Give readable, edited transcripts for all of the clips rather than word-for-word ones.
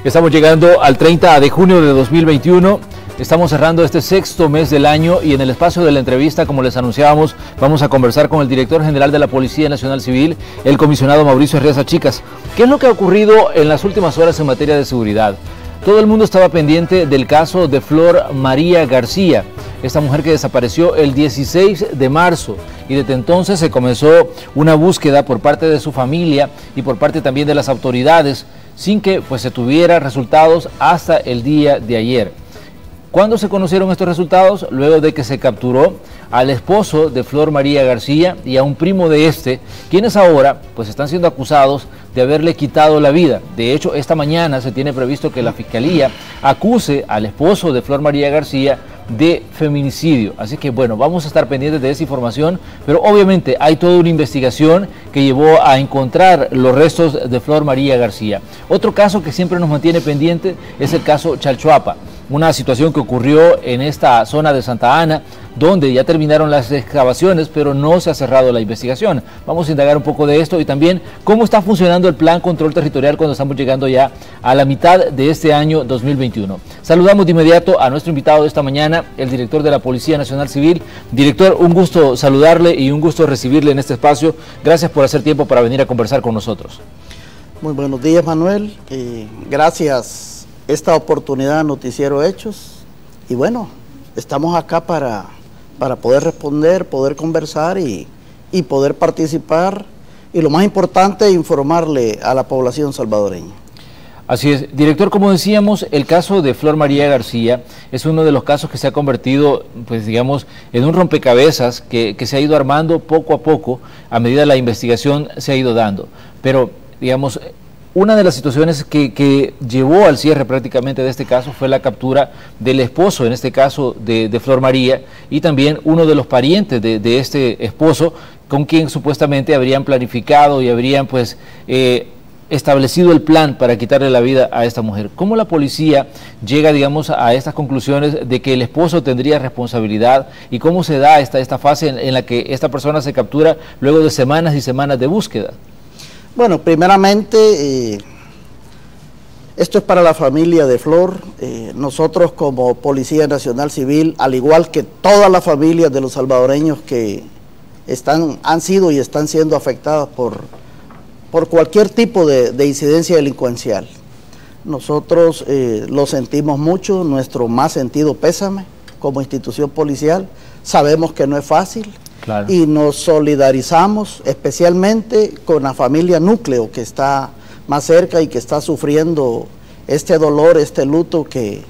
Estamos llegando al 30 de junio de 2021. Estamos cerrando este sexto mes del año y en el espacio de la entrevista, como les anunciábamos, vamos a conversar con el director general de la Policía Nacional Civil, el comisionado Mauricio Arriaza Chicas. ¿Qué es lo que ha ocurrido en las últimas horas en materia de seguridad? Todo el mundo estaba pendiente del caso de Flor María García, esta mujer que desapareció el 16 de marzo y desde entonces se comenzó una búsqueda por parte de su familia y por parte también de las autoridades sin que se tuviera resultados hasta el día de ayer. ¿Cuándo se conocieron estos resultados? Luego de que se capturó al esposo de Flor María García y a un primo de este, quienes ahora están siendo acusados de haberle quitado la vida. De hecho, esta mañana se tiene previsto que la Fiscalía acuse al esposo de Flor María García de feminicidio. Así que vamos a estar pendientes de esa información, pero obviamente hay toda una investigación que llevó a encontrar los restos de Flor María García. Otro caso que siempre nos mantiene pendiente es el caso Chalchuapa, una situación que ocurrió en esta zona de Santa Ana, donde ya terminaron las excavaciones, pero no se ha cerrado la investigación. Vamos a indagar un poco de esto y también cómo está funcionando el Plan Control Territorial cuando estamos llegando ya a la mitad de este año 2021. Saludamos de inmediato a nuestro invitado de esta mañana, el director de la Policía Nacional Civil. Director, un gusto saludarle y un gusto recibirle en este espacio. Gracias por hacer tiempo para venir a conversar con nosotros. Muy buenos días, Manuel. Gracias esta oportunidad Noticiero Hechos. Y estamos acá para poder responder, poder conversar y poder participar. Y lo más importante, informarle a la población salvadoreña. Así es. Director, como decíamos, el caso de Flor María García es uno de los casos que se ha convertido, en un rompecabezas que se ha ido armando poco a poco a medida que la investigación se ha ido dando. Pero, una de las situaciones que llevó al cierre prácticamente de este caso fue la captura del esposo, en este caso de Flor María, y también uno de los parientes de este esposo, con quien supuestamente habrían planificado y habrían establecido el plan para quitarle la vida a esta mujer. ¿Cómo la policía llega, a estas conclusiones de que el esposo tendría responsabilidad y cómo se da esta fase en la que esta persona se captura luego de semanas y semanas de búsqueda? Bueno, primeramente, esto es para la familia de Flor. Nosotros como Policía Nacional Civil, al igual que todas las familias de los salvadoreños que han sido y están siendo afectadas por cualquier tipo de incidencia delincuencial, nosotros lo sentimos mucho, nuestro más sentido pésame como institución policial. Sabemos que no es fácil. Claro. Y nos solidarizamos especialmente con la familia núcleo que está más cerca y que está sufriendo este dolor, este luto que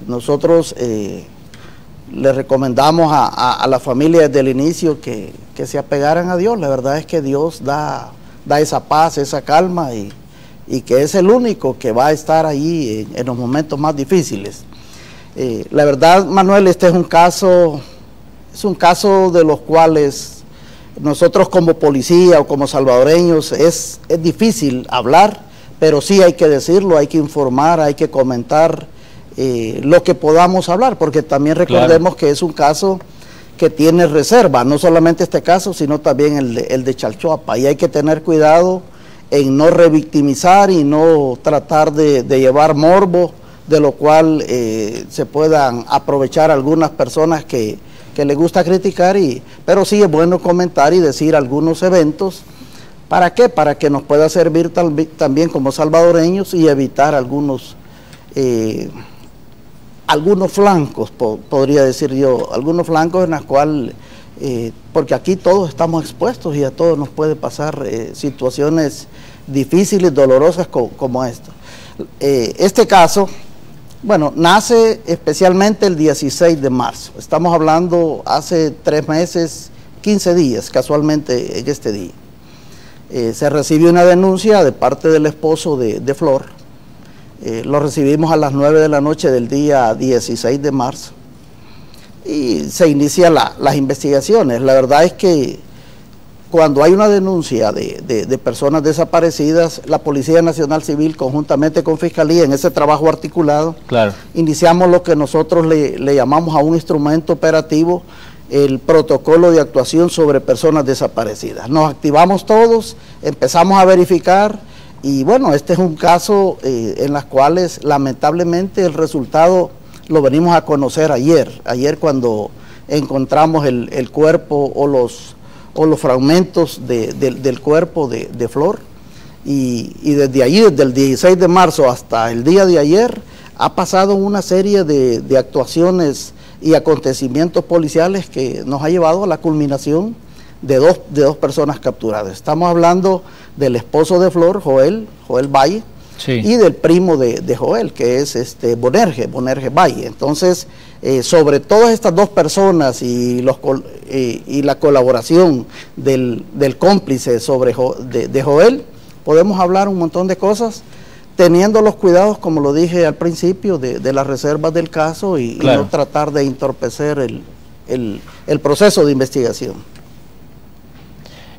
nosotros le recomendamos a la familia desde el inicio que se apegaran a Dios. La verdad es que Dios da esa paz, esa calma y que es el único que va a estar ahí en los momentos más difíciles. La verdad, Manuel, este es un caso de los cuales nosotros como policía o como salvadoreños es difícil hablar, pero sí hay que decirlo, hay que informar, hay que comentar lo que podamos hablar, porque también recordemos que es un caso que tiene reserva, no solamente este caso, sino también el de Chalchuapa, y hay que tener cuidado en no revictimizar y no tratar de llevar morbo, de lo cual se puedan aprovechar algunas personas que les gusta criticar, pero sí es bueno comentar y decir algunos eventos. ¿Para qué? Para que nos pueda servir también como salvadoreños y evitar algunos flancos, podría decir yo, algunos flancos en los cuales, porque aquí todos estamos expuestos y a todos nos puede pasar situaciones difíciles, dolorosas como esta. Este caso, nace especialmente el 16 de marzo. Estamos hablando hace 3 meses, 15 días, casualmente en este día. Se recibió una denuncia de parte del esposo de Flor. Lo recibimos a las 9 de la noche del día 16 de marzo. Y se inician las investigaciones. La verdad es que cuando hay una denuncia de personas desaparecidas, la Policía Nacional Civil, conjuntamente con Fiscalía, en ese trabajo articulado, iniciamos lo que nosotros le llamamos a un instrumento operativo, el protocolo de actuación sobre personas desaparecidas. Nos activamos todos, empezamos a verificar Y bueno, este es un caso en las cuales lamentablemente el resultado lo venimos a conocer ayer cuando encontramos el cuerpo o los fragmentos del cuerpo de Flor, y desde allí, desde el 16 de marzo hasta el día de ayer, ha pasado una serie de actuaciones y acontecimientos policiales que nos ha llevado a la culminación de dos personas capturadas. Estamos hablando del esposo de Flor, Joel Valle, sí, y del primo de Joel, que es Bonerge Valle. Entonces, sobre todas estas dos personas y la colaboración del cómplice de Joel, podemos hablar un montón de cosas, teniendo los cuidados, como lo dije al principio, de las reservas del caso y no tratar de entorpecer el proceso de investigación.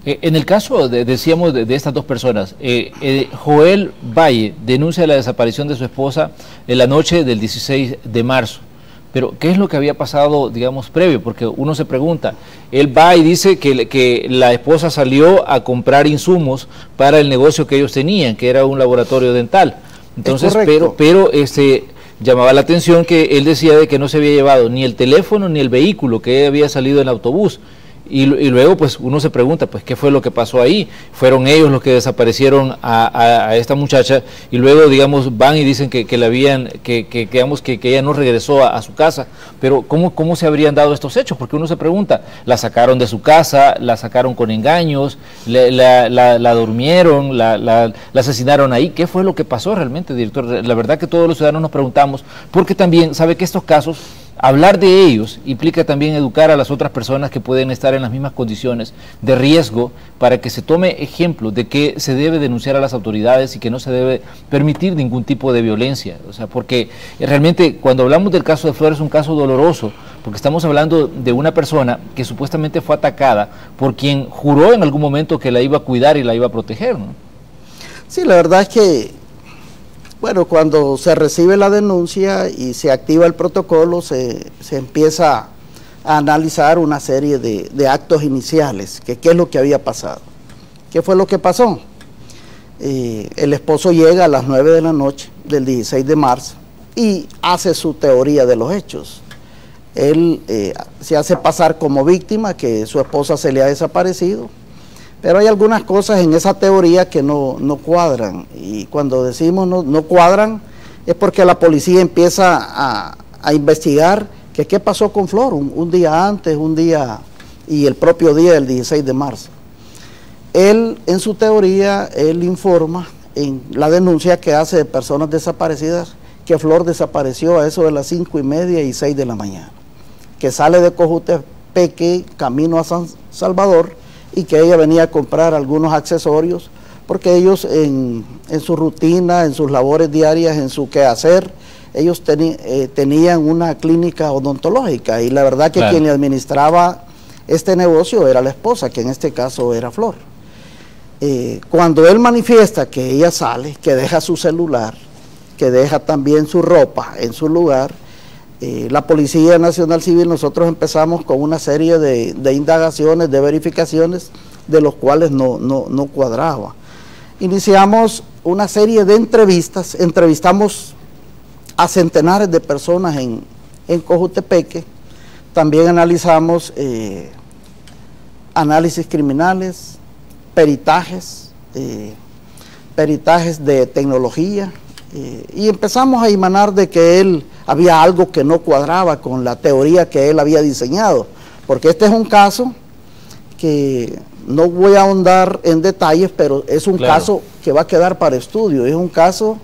En el caso, decíamos, de estas dos personas, Joel Valle denuncia la desaparición de su esposa en la noche del 16 de marzo. Pero, ¿qué es lo que había pasado, digamos, previo? Porque uno se pregunta, él va y dice que la esposa salió a comprar insumos para el negocio que ellos tenían, que era un laboratorio dental. Entonces, pero llamaba la atención que él decía de que no se había llevado ni el teléfono ni el vehículo, que había salido en autobús. Y luego pues uno se pregunta, pues ¿qué fue lo que pasó ahí? Fueron ellos los que desaparecieron a esta muchacha, y luego, digamos, van y dicen que la habían, que ella no regresó a su casa. Pero ¿cómo se habrían dado estos hechos? Porque uno se pregunta, la sacaron de su casa, la sacaron con engaños, la durmieron, la asesinaron ahí. ¿Qué fue lo que pasó realmente, director? La verdad que todos los ciudadanos nos preguntamos, porque también sabe que estos casos, hablar de ellos implica también educar a las otras personas que pueden estar en las mismas condiciones de riesgo, para que se tome ejemplo de que se debe denunciar a las autoridades y que no se debe permitir ningún tipo de violencia. O sea, porque realmente cuando hablamos del caso de Flor es un caso doloroso, porque estamos hablando de una persona que supuestamente fue atacada por quien juró en algún momento que la iba a cuidar y la iba a proteger, ¿no? Sí, la verdad es que, bueno, cuando se recibe la denuncia y se activa el protocolo, se empieza a analizar una serie de actos iniciales, que qué es lo que había pasado. ¿Qué fue lo que pasó? El esposo llega a las 9 de la noche del 16 de marzo y hace su teoría de los hechos. Él se hace pasar como víctima, que su esposa se le ha desaparecido, pero hay algunas cosas en esa teoría que no cuadran, y cuando decimos no cuadran es porque la policía empieza a investigar que qué pasó con Flor un día antes, y el propio día del 16 de marzo. Él, en su teoría, él informa en la denuncia que hace de personas desaparecidas que Flor desapareció a eso de las 5:30 y 6 de la mañana, que sale de Cojutepeque camino a San Salvador, y que ella venía a comprar algunos accesorios, porque ellos en su rutina, en sus labores diarias, en su quehacer, ellos tenían una clínica odontológica, y la verdad que quien le administraba este negocio era la esposa, que en este caso era Flor. Cuando él manifiesta que ella sale, que deja su celular, que deja también su ropa en su lugar, la Policía Nacional Civil, nosotros empezamos con una serie de indagaciones, de verificaciones, de los cuales no cuadraba. Iniciamos una serie de entrevistas, entrevistamos a centenares de personas en Cojutepeque, también analizamos análisis criminales, peritajes de tecnología, y empezamos a emanar de que había algo que no cuadraba con la teoría que él había diseñado, porque este es un caso que no voy a ahondar en detalles, pero es un caso que va a quedar para estudio, es un caso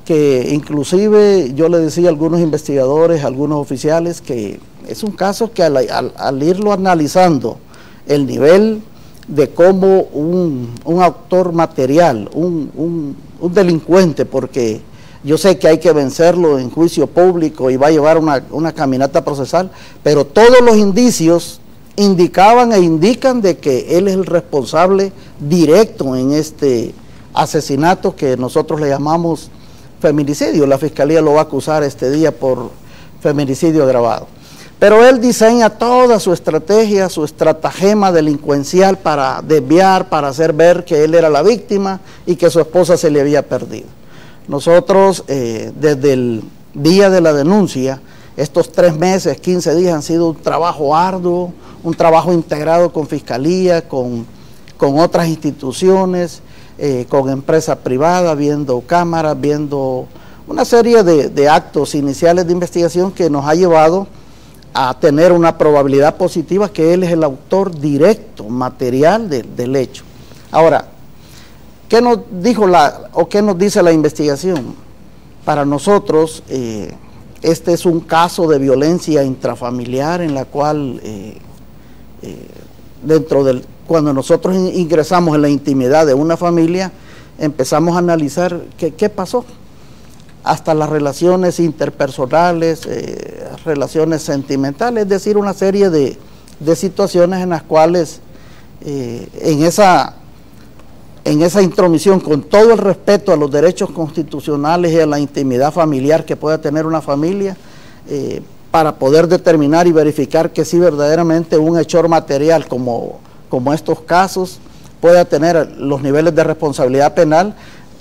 que inclusive yo le decía a algunos investigadores, a algunos oficiales, que es un caso que al irlo analizando, el nivel de cómo un autor material, un delincuente, porque yo sé que hay que vencerlo en juicio público y va a llevar una caminata procesal, pero todos los indicios indicaban e indican de que él es el responsable directo en este asesinato que nosotros le llamamos feminicidio. La Fiscalía lo va a acusar este día por feminicidio agravado. Pero él diseña toda su estrategia, su estratagema delincuencial para desviar, para hacer ver que él era la víctima y que su esposa se le había perdido. Nosotros, desde el día de la denuncia, estos 3 meses, 15 días han sido un trabajo arduo, un trabajo integrado con Fiscalía, con otras instituciones, con empresas privadas, viendo cámaras, viendo una serie de actos iniciales de investigación que nos ha llevado a tener una probabilidad positiva que él es el autor directo, material del hecho. Ahora, ¿qué nos dijo qué nos dice la investigación? Para nosotros, este es un caso de violencia intrafamiliar en la cual, cuando nosotros ingresamos en la intimidad de una familia, empezamos a analizar qué pasó. Hasta las relaciones interpersonales, relaciones sentimentales, es decir, una serie de situaciones en las cuales en esa intromisión, con todo el respeto a los derechos constitucionales y a la intimidad familiar que pueda tener una familia, para poder determinar y verificar que sí verdaderamente un hechor material como estos casos pueda tener los niveles de responsabilidad penal,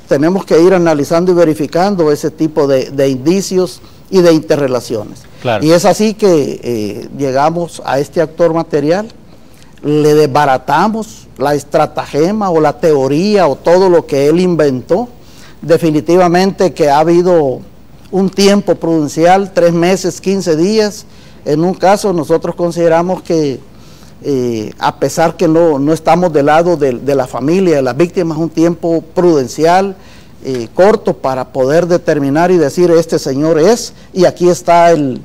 tenemos que ir analizando y verificando ese tipo de indicios y de interrelaciones. Claro. Y es así que llegamos a este actor material, le desbaratamos la estratagema o la teoría o todo lo que él inventó. Definitivamente que ha habido un tiempo prudencial, 3 meses, 15 días. En un caso nosotros consideramos que a pesar que no estamos del lado de la familia, de las víctimas, un tiempo prudencial, corto para poder determinar y decir este señor es, y aquí está el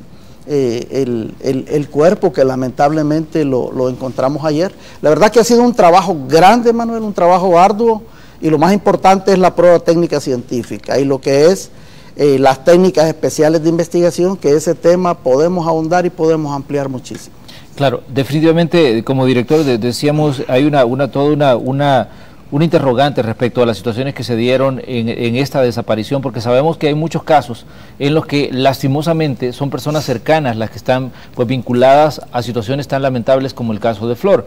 cuerpo que lamentablemente lo encontramos ayer. La verdad que ha sido un trabajo grande, Manuel, un trabajo arduo, y lo más importante es la prueba técnica científica y lo que es las técnicas especiales de investigación, que ese tema podemos ahondar y podemos ampliar muchísimo. Claro, definitivamente, como director, decíamos, hay toda una interrogante respecto a las situaciones que se dieron en esta desaparición, porque sabemos que hay muchos casos en los que lastimosamente son personas cercanas las que están pues vinculadas a situaciones tan lamentables como el caso de Flor.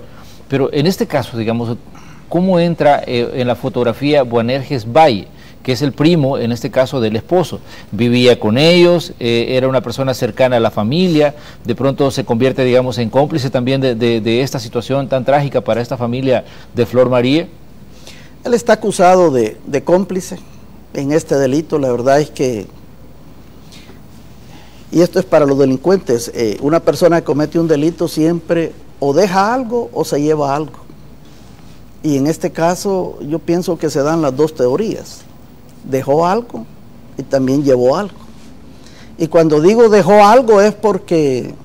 Pero en este caso, digamos, ¿cómo entra en la fotografía Boanerges Valle, que es el primo, en este caso, del esposo? Vivía con ellos, era una persona cercana a la familia, de pronto se convierte, digamos, en cómplice también de esta situación tan trágica para esta familia de Flor María. Él está acusado de cómplice en este delito. La verdad es que, y esto es para los delincuentes, una persona que comete un delito siempre o deja algo o se lleva algo. Y en este caso yo pienso que se dan las dos teorías. Dejó algo y también llevó algo. Y cuando digo dejó algo es porque,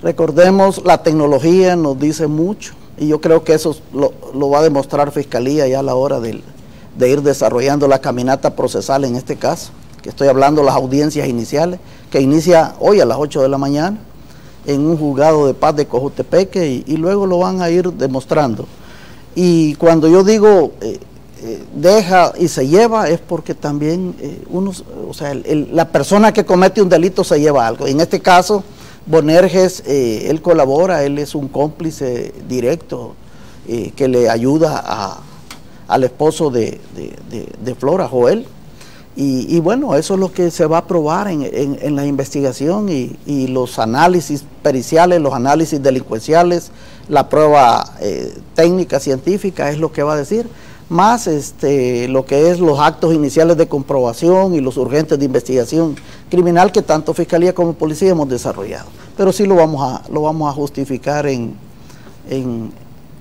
recordemos, la tecnología nos dice mucho, y yo creo que eso lo va a demostrar Fiscalía ya a la hora de ir desarrollando la caminata procesal en este caso, que estoy hablando de las audiencias iniciales, que inicia hoy a las 8 de la mañana en un juzgado de paz de Cojutepeque, y luego lo van a ir demostrando. Y cuando yo digo deja y se lleva, es porque también la persona que comete un delito se lleva algo. En este caso, Boanerges, él colabora, él es un cómplice directo que le ayuda al esposo de Flor, a Joel. Y bueno, eso es lo que se va a probar en la investigación y los análisis periciales, los análisis delincuenciales, la prueba técnica científica es lo que va a decir, más lo que es los actos iniciales de comprobación y los urgentes de investigación criminal que tanto Fiscalía como Policía hemos desarrollado. Pero sí lo vamos a justificar en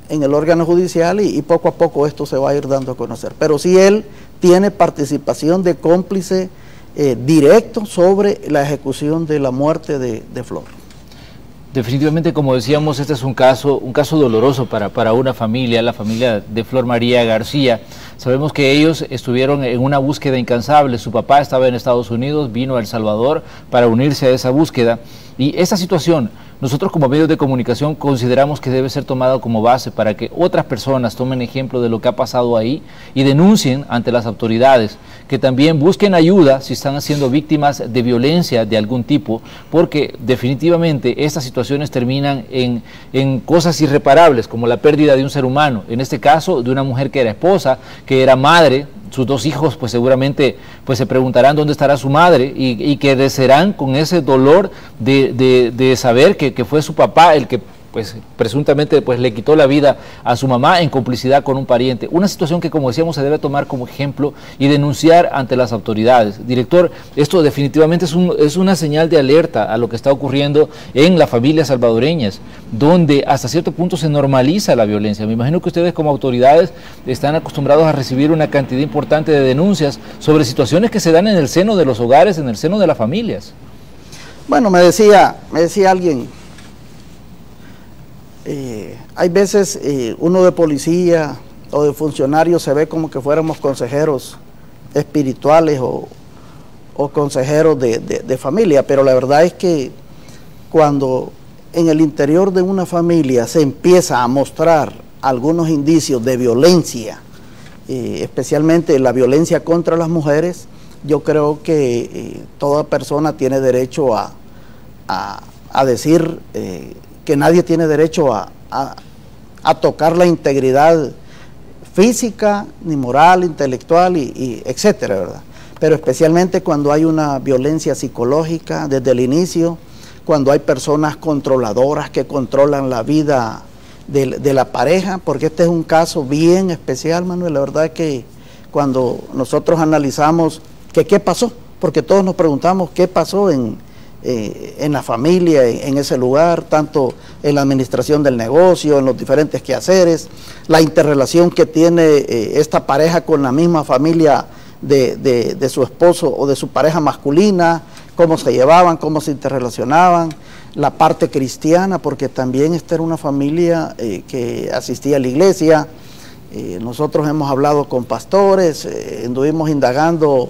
el órgano judicial y poco a poco esto se va a ir dando a conocer. Pero sí él tiene participación de cómplice directo sobre la ejecución de la muerte de Flor. Definitivamente, como decíamos, este es un caso doloroso para una familia, la familia de Flor María García. Sabemos que ellos estuvieron en una búsqueda incansable. Su papá estaba en Estados Unidos, vino a El Salvador para unirse a esa búsqueda. Y esta situación, nosotros como medios de comunicación consideramos que debe ser tomada como base para que otras personas tomen ejemplo de lo que ha pasado ahí y denuncien ante las autoridades, que también busquen ayuda si están siendo víctimas de violencia de algún tipo, porque definitivamente estas situaciones terminan en cosas irreparables, como la pérdida de un ser humano, en este caso de una mujer que era esposa, que era madre. Sus dos hijos pues seguramente pues se preguntarán dónde estará su madre y crecerán con ese dolor de saber que fue su papá el que pues presuntamente pues le quitó la vida a su mamá en complicidad con un pariente. Una situación que, como decíamos, se debe tomar como ejemplo y denunciar ante las autoridades. Director, esto definitivamente es una señal de alerta a lo que está ocurriendo en las familias salvadoreñas, donde hasta cierto punto se normaliza la violencia. Me imagino que ustedes como autoridades están acostumbrados a recibir una cantidad importante de denuncias sobre situaciones que se dan en el seno de los hogares, en el seno de las familias. Bueno, me decía alguien, hay veces uno de policía o de funcionario se ve como que fuéramos consejeros espirituales o consejeros de familia, pero la verdad es que cuando en el interior de una familia se empieza a mostrar algunos indicios de violencia, especialmente la violencia contra las mujeres, yo creo que toda persona tiene derecho a decir que nadie tiene derecho a tocar la integridad física, ni moral, intelectual, y etcétera, ¿verdad? Pero especialmente cuando hay una violencia psicológica desde el inicio, cuando hay personas controladoras que controlan la vida de la pareja, porque este es un caso bien especial, Manuel. La verdad es que cuando nosotros analizamos qué pasó, porque todos nos preguntamos qué pasó en la familia, en ese lugar, tanto en la administración del negocio, en los diferentes quehaceres, la interrelación que tiene esta pareja con la misma familia de su esposo o de su pareja masculina, cómo se llevaban, cómo se interrelacionaban, la parte cristiana, porque también esta era una familia que asistía a la iglesia. Nosotros hemos hablado con pastores, anduvimos indagando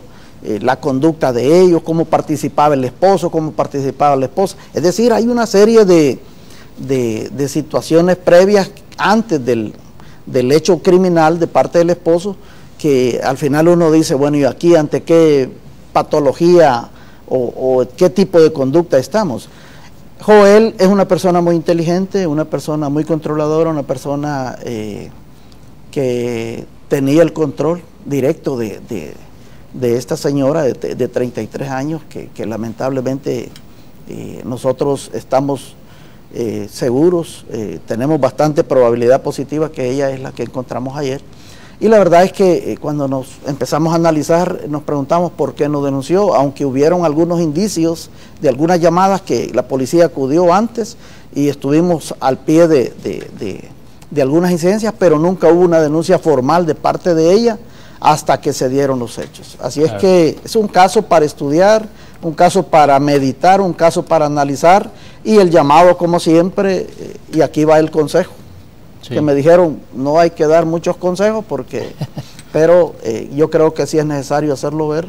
la conducta de ellos, cómo participaba el esposo, cómo participaba la esposa. Es decir, hay una serie de situaciones previas antes del hecho criminal de parte del esposo, que al final uno dice, bueno, ¿y aquí ante qué patología o qué tipo de conducta estamos? Joel es una persona muy inteligente, una persona muy controladora, una persona que tenía el control directo de esta señora de 33 años, que lamentablemente nosotros estamos seguros, tenemos bastante probabilidad positiva que ella es la que encontramos ayer. Y la verdad es que cuando nos empezamos a analizar, nos preguntamos por qué no denunció, aunque hubieron algunos indicios de algunas llamadas que la policía acudió antes y estuvimos al pie de algunas incidencias, pero nunca hubo una denuncia formal de parte de ella hasta que se dieron los hechos. Así es que es un caso para estudiar, un caso para meditar, un caso para analizar, y el llamado, como siempre, y aquí va el consejo. Sí. Que me dijeron, no hay que dar muchos consejos, pero yo creo que sí es necesario hacerlo ver.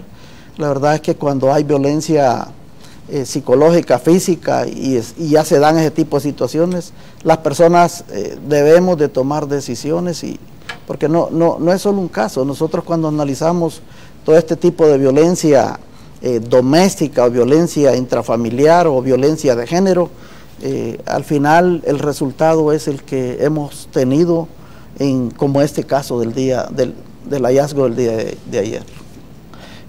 La verdad es que cuando hay violencia psicológica, física, y ya se dan ese tipo de situaciones, las personas debemos de tomar decisiones, porque no es solo un caso. Nosotros cuando analizamos todo este tipo de violencia doméstica o violencia intrafamiliar o violencia de género, al final el resultado es el que hemos tenido como este caso del hallazgo del día de ayer.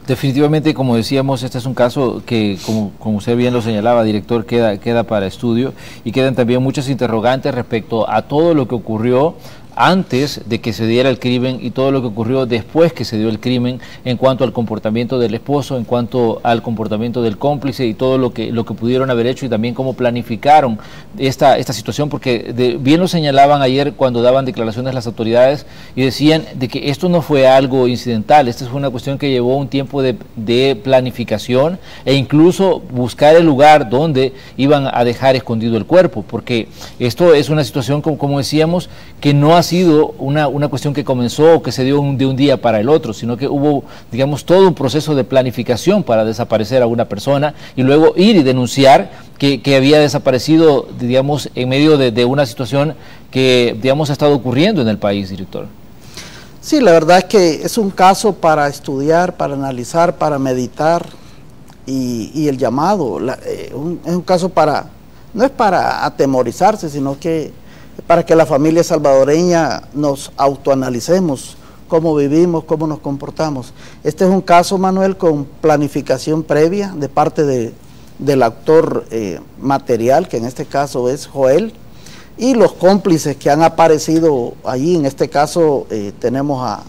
Definitivamente, como decíamos, este es un caso que, como usted bien lo señalaba, director, queda para estudio, y quedan también muchas interrogantes respecto a todo lo que ocurrió antes de que se diera el crimen y todo lo que ocurrió después que se dio el crimen, en cuanto al comportamiento del esposo, en cuanto al comportamiento del cómplice y todo lo que pudieron haber hecho, y también cómo planificaron esta situación, porque bien lo señalaban ayer cuando daban declaraciones las autoridades y decían de que esto no fue algo incidental, esta fue una cuestión que llevó un tiempo de planificación e incluso buscar el lugar donde iban a dejar escondido el cuerpo, porque esto es una situación, como decíamos, que no ha sido una cuestión que comenzó o que se dio de un día para el otro, sino que hubo, digamos, todo un proceso de planificación para desaparecer a una persona y luego ir y denunciar que había desaparecido, digamos, en medio de una situación que, digamos, ha estado ocurriendo en el país, director. Sí, la verdad es que es un caso para estudiar, para analizar, para meditar, y el llamado es un caso para, no es para atemorizarse, sino que para que la familia salvadoreña nos autoanalicemos cómo vivimos, cómo nos comportamos. Este es un caso, Manuel, con planificación previa de parte del actor material, que en este caso es Joel, y los cómplices que han aparecido allí. En este caso tenemos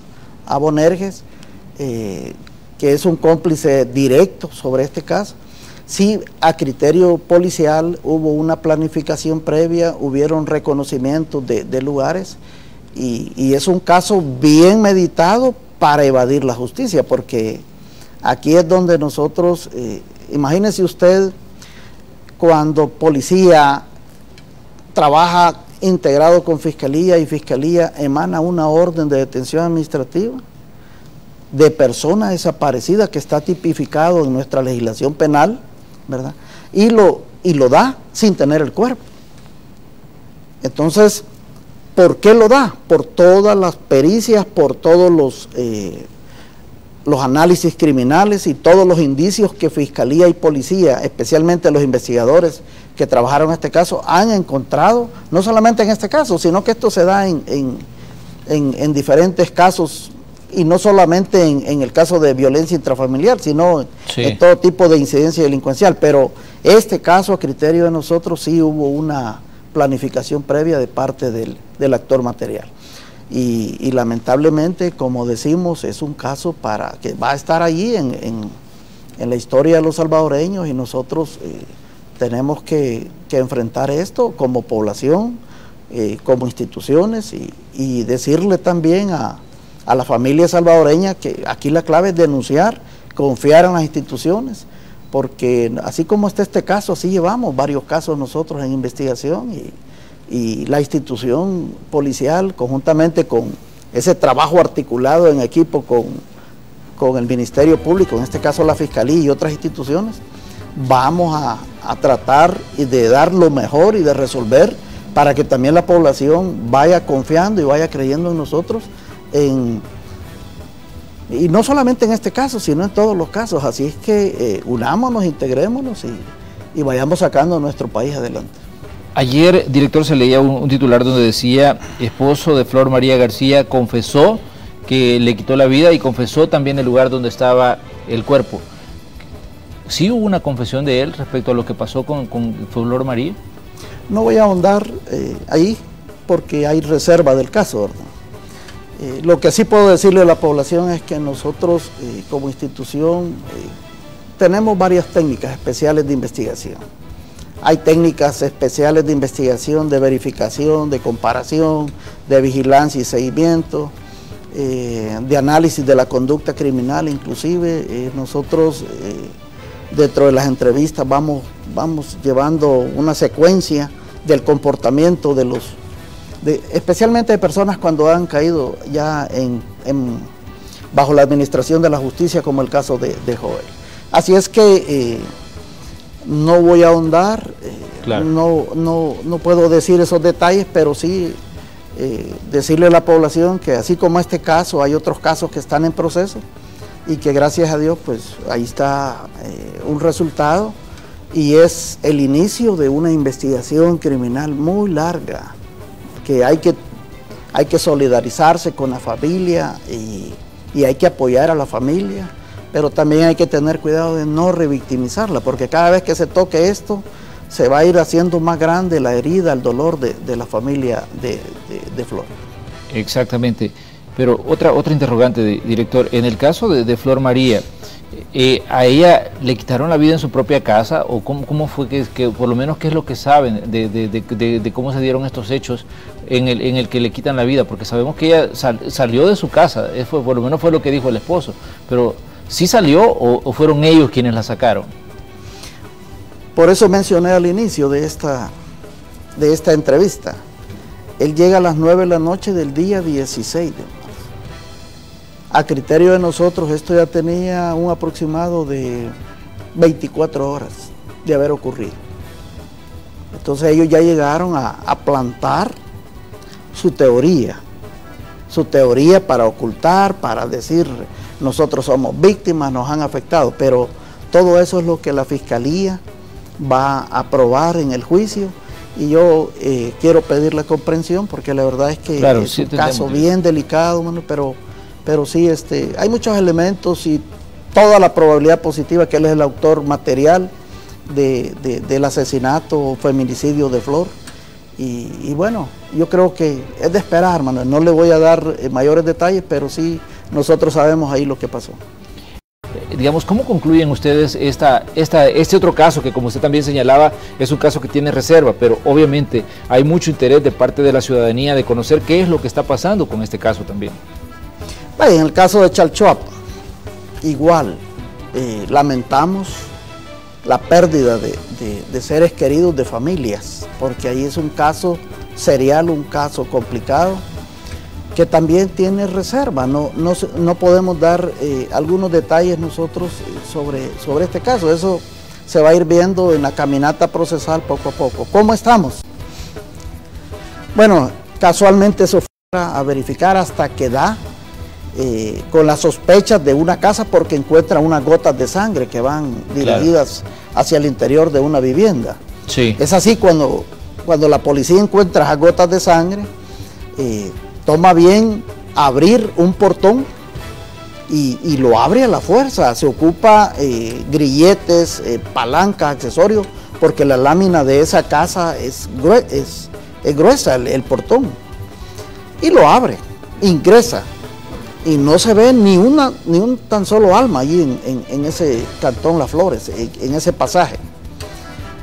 a Bonerges, que es un cómplice directo sobre este caso. Sí, a criterio policial hubo una planificación previa, hubieron reconocimientos de lugares, y es un caso bien meditado para evadir la justicia, porque aquí es donde nosotros, imagínese usted, cuando policía trabaja integrado con fiscalía y fiscalía emana una orden de detención administrativa de persona desaparecida que está tipificado en nuestra legislación penal, ¿verdad? Y lo da sin tener el cuerpo. Entonces, ¿por qué lo da? Por todas las pericias, por todos los análisis criminales y todos los indicios que fiscalía y policía, especialmente los investigadores que trabajaron en este caso, han encontrado, no solamente en este caso, sino que esto se da en diferentes casos, y no solamente en el caso de violencia intrafamiliar, sino en todo tipo de incidencia delincuencial. Pero este caso, a criterio de nosotros, sí hubo una planificación previa de parte del actor material. Y lamentablemente, como decimos, es un caso que va a estar allí en la historia de los salvadoreños, y nosotros tenemos que enfrentar esto como población, como instituciones, y decirle también a la familia salvadoreña que aquí la clave es denunciar, confiar en las instituciones, porque así como está este caso, así llevamos varios casos nosotros en investigación, y la institución policial, conjuntamente con ese trabajo articulado en equipo con el Ministerio Público, en este caso la Fiscalía y otras instituciones, vamos a tratar de dar lo mejor y de resolver, para que también la población vaya confiando y vaya creyendo en nosotros, y no solamente en este caso, sino en todos los casos. Así es que unámonos, integrémonos y vayamos sacando a nuestro país adelante. Ayer, director, se leía un titular donde decía: esposo de Flor María García confesó que le quitó la vida y confesó también el lugar donde estaba el cuerpo. ¿Sí hubo una confesión de él respecto a lo que pasó con Flor María? No voy a ahondar ahí, porque hay reserva del caso, ¿verdad? Lo que sí puedo decirle a la población es que nosotros como institución tenemos varias técnicas especiales de investigación. Hay técnicas especiales de investigación, de verificación, de comparación, de vigilancia y seguimiento, de análisis de la conducta criminal. Inclusive nosotros dentro de las entrevistas vamos llevando una secuencia del comportamiento de especialmente de personas cuando han caído ya bajo la administración de la justicia, como el caso de Joel. Así es que no voy a ahondar, claro. no puedo decir esos detalles, pero sí decirle a la población que así como este caso, hay otros casos que están en proceso, y que gracias a Dios pues ahí está un resultado, y es el inicio de una investigación criminal muy larga, que hay que solidarizarse con la familia, y hay que apoyar a la familia, pero también hay que tener cuidado de no revictimizarla, porque cada vez que se toque esto, se va a ir haciendo más grande la herida, el dolor de la familia de Flor. Exactamente. Pero otra interrogante, director, en el caso de Flor María, ¿a ella le quitaron la vida en su propia casa? ¿O cómo fue que por lo menos qué es lo que saben de cómo se dieron estos hechos en el que le quitan la vida? Porque sabemos que ella salió de su casa, por lo menos fue lo que dijo el esposo, pero ¿sí salió o fueron ellos quienes la sacaron? Por eso mencioné al inicio de esta entrevista, Él llega a las 9 de la noche del día 16 de marzo. A criterio de nosotros, esto ya tenía un aproximado de 24 horas de haber ocurrido. Entonces ellos ya llegaron a plantar su teoría para ocultar, para decir nosotros somos víctimas, nos han afectado, pero todo eso es lo que la Fiscalía va a probar en el juicio, y yo quiero pedirle comprensión porque la verdad es que claro, es sí, un caso bien delicado, bueno, pero sí, hay muchos elementos y toda la probabilidad positiva que él es el autor material del asesinato o feminicidio de Flor. Y bueno, yo creo que es de esperar, Manuel. No le voy a dar mayores detalles, pero sí nosotros sabemos ahí lo que pasó. Digamos, ¿cómo concluyen ustedes este otro caso que, como usted también señalaba, es un caso que tiene reserva, pero obviamente hay mucho interés de parte de la ciudadanía de conocer qué es lo que está pasando con este caso también? En el caso de Chalchuapa, igual, lamentamos la pérdida de seres queridos, de familias, porque ahí es un caso serial, un caso complicado, que también tiene reserva. No podemos dar algunos detalles nosotros sobre este caso. Eso se va a ir viendo en la caminata procesal poco a poco. ¿Cómo estamos? Bueno, casualmente eso fue a verificar hasta que da con las sospechas de una casa, porque encuentra unas gotas de sangre que van dirigidas hacia el interior de una vivienda. Sí. Es así cuando la policía encuentra esas gotas de sangre, toma bien abrir un portón y lo abre a la fuerza. Se ocupa grilletes, palancas, accesorios, porque la lámina de esa casa es gruesa, el portón. Y lo abre, ingresa. Y no se ve ni un tan solo alma allí en ese cantón Las Flores, en ese pasaje.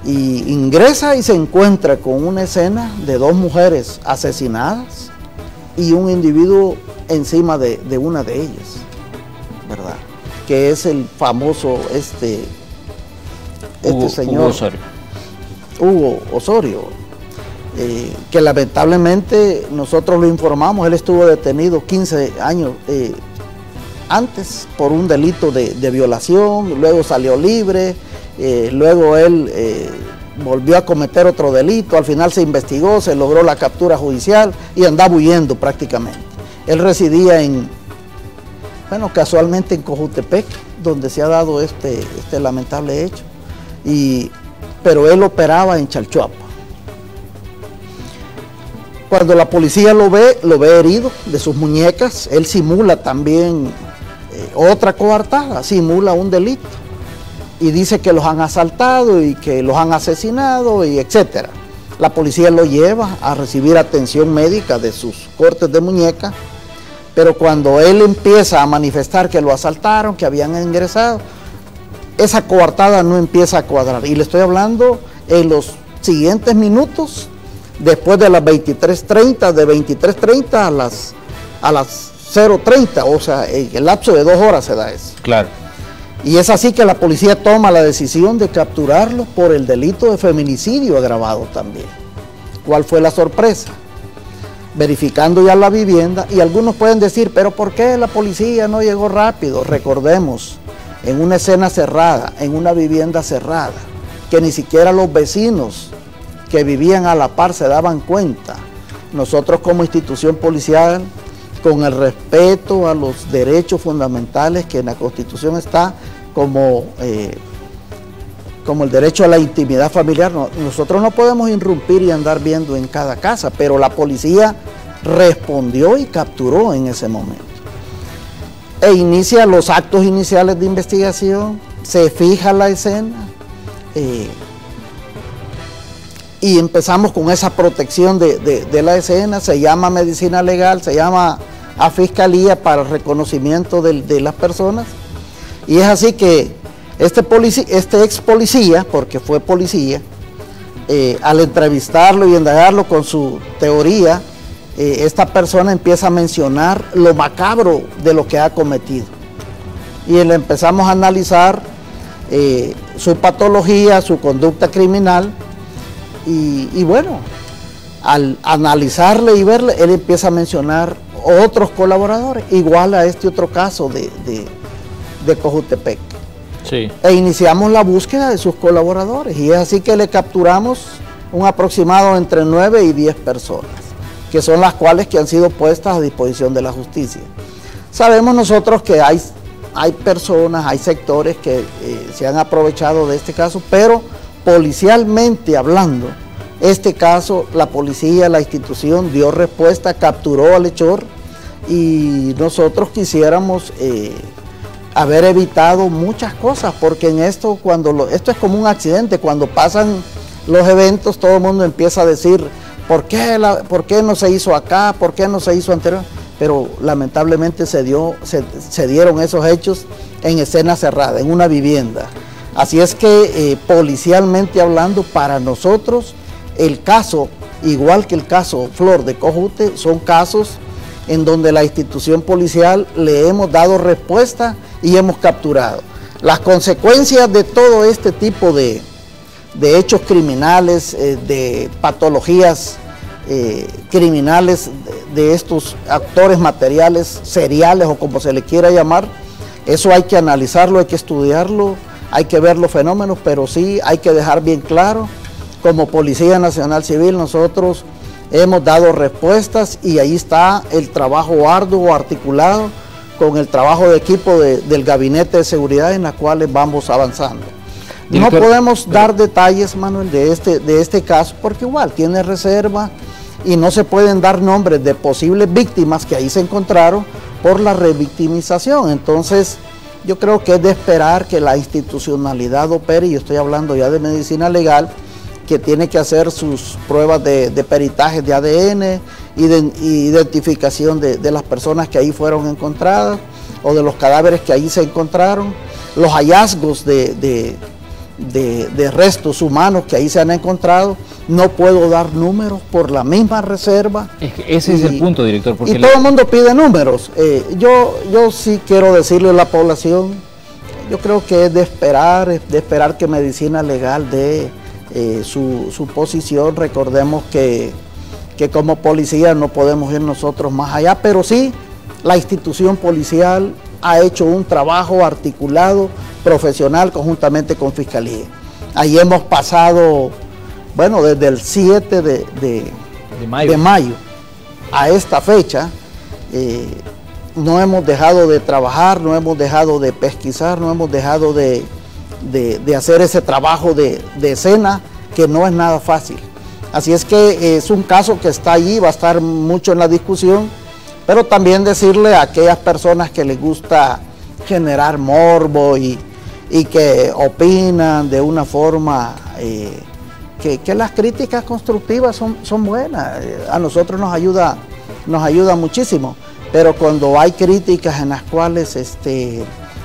Y ingresa y se encuentra con una escena de dos mujeres asesinadas y un individuo encima de una de ellas, ¿verdad? Que es el famoso señor Hugo Osorio. Que lamentablemente nosotros lo informamos, él estuvo detenido 15 años antes por un delito de violación, luego salió libre, luego él volvió a cometer otro delito, al final se investigó, se logró la captura judicial y andaba huyendo prácticamente. Él residía casualmente en Cojutepec, donde se ha dado este lamentable hecho, pero él operaba en Chalchuapa. Cuando la policía lo ve herido de sus muñecas, él simula también otra coartada, simula un delito y dice que los han asaltado y que los han asesinado y etcétera. La policía lo lleva a recibir atención médica de sus cortes de muñeca, pero cuando él empieza a manifestar que lo asaltaron, que habían ingresado, esa coartada no empieza a cuadrar. Y le estoy hablando en los siguientes minutos, después de las 23:30, de 23:30 a las 0:30, o sea, en el lapso de 2 horas se da eso. Claro. Y es así que la policía toma la decisión de capturarlo por el delito de feminicidio agravado también. ¿Cuál fue la sorpresa? Verificando ya la vivienda, y algunos pueden decir, pero ¿por qué la policía no llegó rápido? Recordemos, en una escena cerrada, en una vivienda cerrada, que ni siquiera los vecinos que vivían a la par se daban cuenta. Nosotros como institución policial, con el respeto a los derechos fundamentales que en la Constitución está, como el derecho a la intimidad familiar, nosotros no podemos irrumpir y andar viendo en cada casa, pero la policía respondió y capturó en ese momento. E inicia los actos iniciales de investigación, se fija la escena, y empezamos con esa protección de la escena. Se llama medicina legal, se llama a fiscalía para el reconocimiento de las personas, y es así que este ex policía, porque fue policía, al entrevistarlo y indagarlo con su teoría, esta persona empieza a mencionar lo macabro de lo que ha cometido, y le empezamos a analizar su patología, su conducta criminal. Y bueno, al analizarle y verle, él empieza a mencionar otros colaboradores, igual a este otro caso de Cojutepec. Sí. E iniciamos la búsqueda de sus colaboradores y es así que le capturamos un aproximado entre 9 y 10 personas, que son las cuales que han sido puestas a disposición de la justicia. Sabemos nosotros que hay personas, hay sectores que se han aprovechado de este caso, pero policialmente hablando, este caso, la policía, la institución dio respuesta, capturó al hechor y nosotros quisiéramos haber evitado muchas cosas, porque en esto, esto es como un accidente, cuando pasan los eventos todo el mundo empieza a decir, ¿por qué no se hizo acá? ¿Por qué no se hizo anterior? Pero lamentablemente se dieron esos hechos en escena cerrada, en una vivienda. Así es que policialmente hablando, para nosotros el caso, igual que el caso Flor de Cojute, son casos en donde la institución policial le hemos dado respuesta y hemos capturado. Las consecuencias de todo este tipo de hechos criminales, de patologías criminales, de estos actores materiales, seriales o como se le quiera llamar, eso hay que analizarlo, hay que estudiarlo, hay que ver los fenómenos, pero sí hay que dejar bien claro, como Policía Nacional Civil nosotros hemos dado respuestas y ahí está el trabajo arduo, articulado, con el trabajo de equipo del Gabinete de Seguridad en la cual vamos avanzando. Director, no podemos dar detalles, Manuel, de este caso, porque igual tiene reserva y no se pueden dar nombres de posibles víctimas que ahí se encontraron por la revictimización. Entonces, yo creo que es de esperar que la institucionalidad opere, y yo estoy hablando ya de medicina legal, que tiene que hacer sus pruebas de peritaje de ADN y de identificación de las personas que ahí fueron encontradas o de los cadáveres que ahí se encontraron, los hallazgos de restos humanos que ahí se han encontrado. No puedo dar números por la misma reserva. Es que ese es el punto, director. Porque todo el mundo pide números. Yo sí quiero decirle a la población, yo creo que es de esperar que medicina legal dé su posición. Recordemos que como policía no podemos ir nosotros más allá, pero sí la institución policial ha hecho un trabajo articulado, profesional, conjuntamente con Fiscalía. Ahí hemos pasado, bueno, desde el 7 de mayo a esta fecha, no hemos dejado de trabajar, no hemos dejado de pesquisar, no hemos dejado de hacer ese trabajo de escena, que no es nada fácil. Así es que es un caso que está allí, va a estar mucho en la discusión, pero también decirle a aquellas personas que les gusta generar morbo y que opinan de una forma que las críticas constructivas son buenas, a nosotros nos ayuda muchísimo, pero cuando hay críticas en las cuales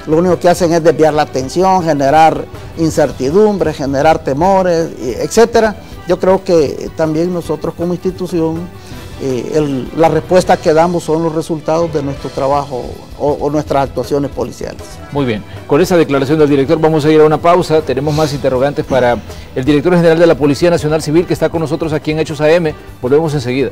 lo único que hacen es desviar la atención, generar incertidumbre, generar temores, etcétera, yo creo que también nosotros como institución, la respuesta que damos son los resultados de nuestro trabajo o nuestras actuaciones policiales. Muy bien, con esa declaración del director vamos a ir a una pausa. Tenemos más interrogantes para el director general de la Policía Nacional Civil, que está con nosotros aquí en Hechos AM. Volvemos enseguida.